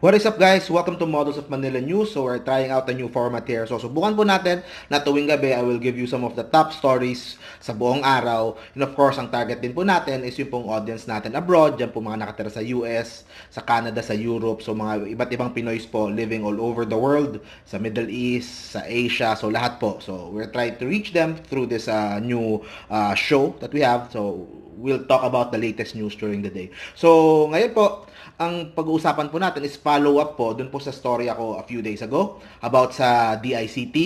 What is up guys? Welcome to Models of Manila News. So we're trying out a new format here. So subukan po natin na tuwing gabi I will give you some of the top stories sa buong araw. And of course, ang target din po natin is yung pong audience natin abroad. Diyan po mga nakatira sa US, sa Canada, sa Europe. So mga iba't ibang Pinoys po living all over the world, sa Middle East, sa Asia. So lahat po. So we're trying to reach them through this new show that we have. So we'll talk about the latest news during the day. So ngayon po, ang pag-uusapan po natin is follow-up po dun po sa story ako a few days ago about sa DICT.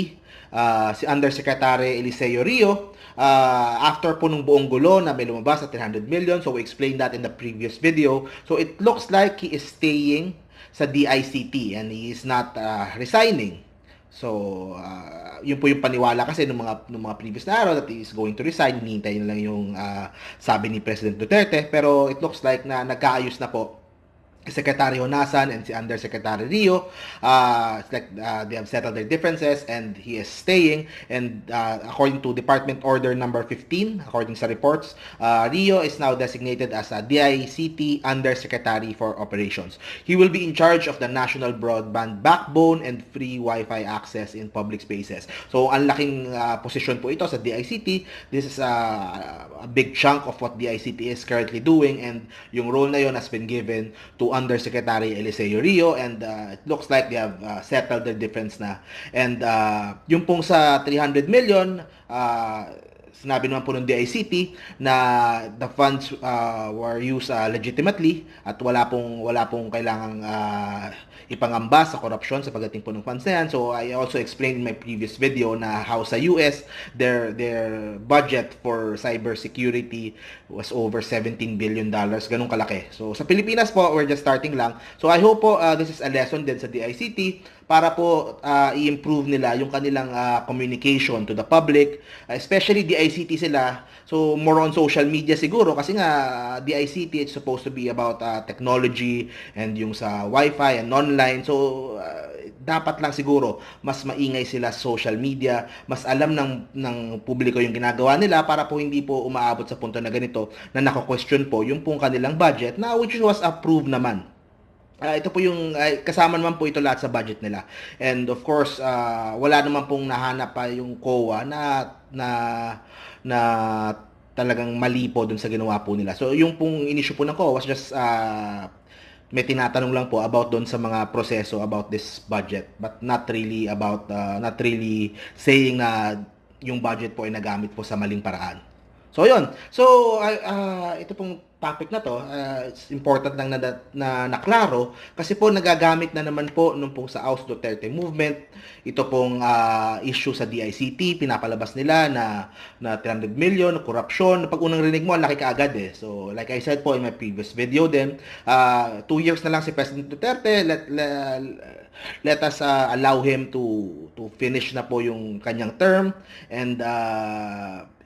Si Undersecretary Eliseo Rio, after po nung buong gulo na may lumabas sa 300 million, so we explained that in the previous video. So it looks like he is staying sa DICT and he is not resigning. So, yun po yung paniwala kasi ng mga previous na araw that he is going to resign. Hinihintay na lang yung sabi ni President Duterte. Pero it looks like na nagkaayos na po Secretary Honasan and si Undersecretary Rio. It's like they have settled their differences and he is staying. And according to Department Order number 15, according sa reports, Rio is now designated as a DICT Undersecretary for Operations. He will be in charge of the national broadband backbone and free Wi-Fi access in public spaces. So, ang laking posisyon po ito sa DICT. This is a big chunk of what DICT is currently doing, and yung role na yon has been given to Undersecretary Eliseo Rio, and it looks like they have settled their difference na. And yung pong sa 300 million, sinabi naman po ng DICT na the funds were used legitimately at wala pong kailangang ipangamba sa korupsyon sa pagdating po ng funds na yan. So I also explained in my previous video na how sa US their budget for cybersecurity was over 17 billion dollars, ganun kalaki. So sa Pilipinas po, we're just starting lang. So I hope po this is a lesson din sa DICT para po i-improve nila yung kanilang communication to the public, especially DICT sila. So more on social media siguro kasi nga DICT it's supposed to be about technology and yung sa Wi-Fi and online. So dapat lang siguro mas maingay sila sa social media, mas alam ng publiko yung ginagawa nila para po hindi po umaabot sa punto na ganito na nako-question po yung pong kanilang budget na which was approved naman. Ito po yung kasama naman po ito lahat sa budget nila. And of course, wala naman pong nahanap pa yung COA na talagang mali po dun sa ginawa po nila. So yung pong inisyu po ng COA was just may tinatanong lang po about doon sa mga proseso about this budget, but not really saying na yung budget po ay nagamit po sa maling paraan. So yun. So ito pong topic na to, it's important lang na naklaro kasi po nagagamit na naman po nung pong sa House Duterte movement. Ito pong issue sa DICT, pinapalabas nila na 300 million, corruption. Pag unang rinig mo, laki kaagad eh. So like I said po in my previous video din, 2 years na lang si President Duterte, let us allow him to finish na po yung kanyang term, and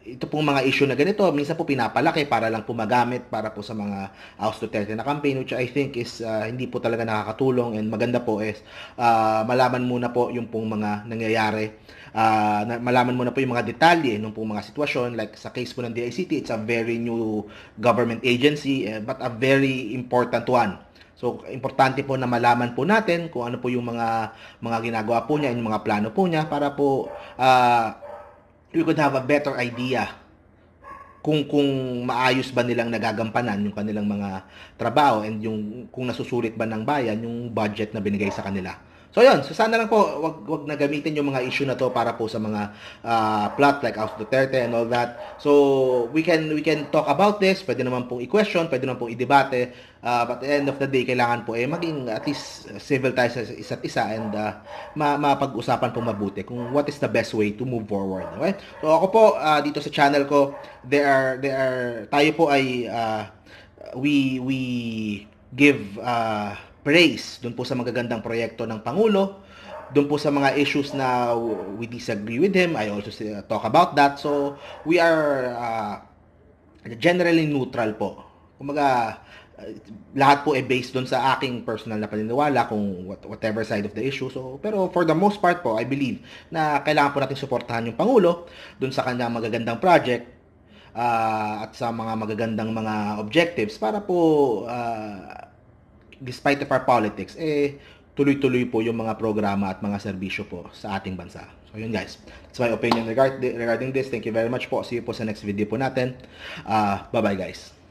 ito pong mga issue na ganito, minsan po pinapalaki para lang po magamit para po sa mga House Duterte na campaign, which I think is hindi po talaga nakakatulong, and maganda po is malaman muna po yung pong mga nangyayari. Malaman muna po yung mga detalye ng pong mga sitwasyon. Like sa case po ng DICT, it's a very new government agency, but a very important one. So, importante po na malaman po natin kung ano po yung mga ginagawa po niya, yung mga plano po niya para po we could have a better idea kung maayos ba nilang nagagampanan yung kanilang mga trabaho, and yung kung nasusulit ba ng bayan yung budget na binigay sa kanila. So yun, so sana lang po wag na gamitin yung mga issue na to para po sa mga plot like House Duterte and all that. So we can talk about this, pwede naman pong i-question, pwede naman pong i-debate, but at the end of the day kailangan po maging at least civil tayo sa isa't isa, and mapag-usapan po mabuti kung what is the best way to move forward. Okay? So ako po dito sa channel ko, tayo po ay we give praise doon po sa magagandang proyekto ng Pangulo, doon po sa mga issues na we disagree with him. I also talk about that. So we are generally neutral po. Kumbaga lahat po ay based doon sa aking personal na paniniwala kung whatever side of the issue. So pero for the most part po, I believe na kailangan po natin suportahan yung Pangulo doon sa kanyang magagandang project at sa mga magagandang mga objectives para po despite of our politics, tuloy-tuloy po yung mga programa at mga serbisyo po sa ating bansa. So yun guys, that's my opinion regarding this. Thank you very much po. See you po sa next video po natin. Bye-bye guys.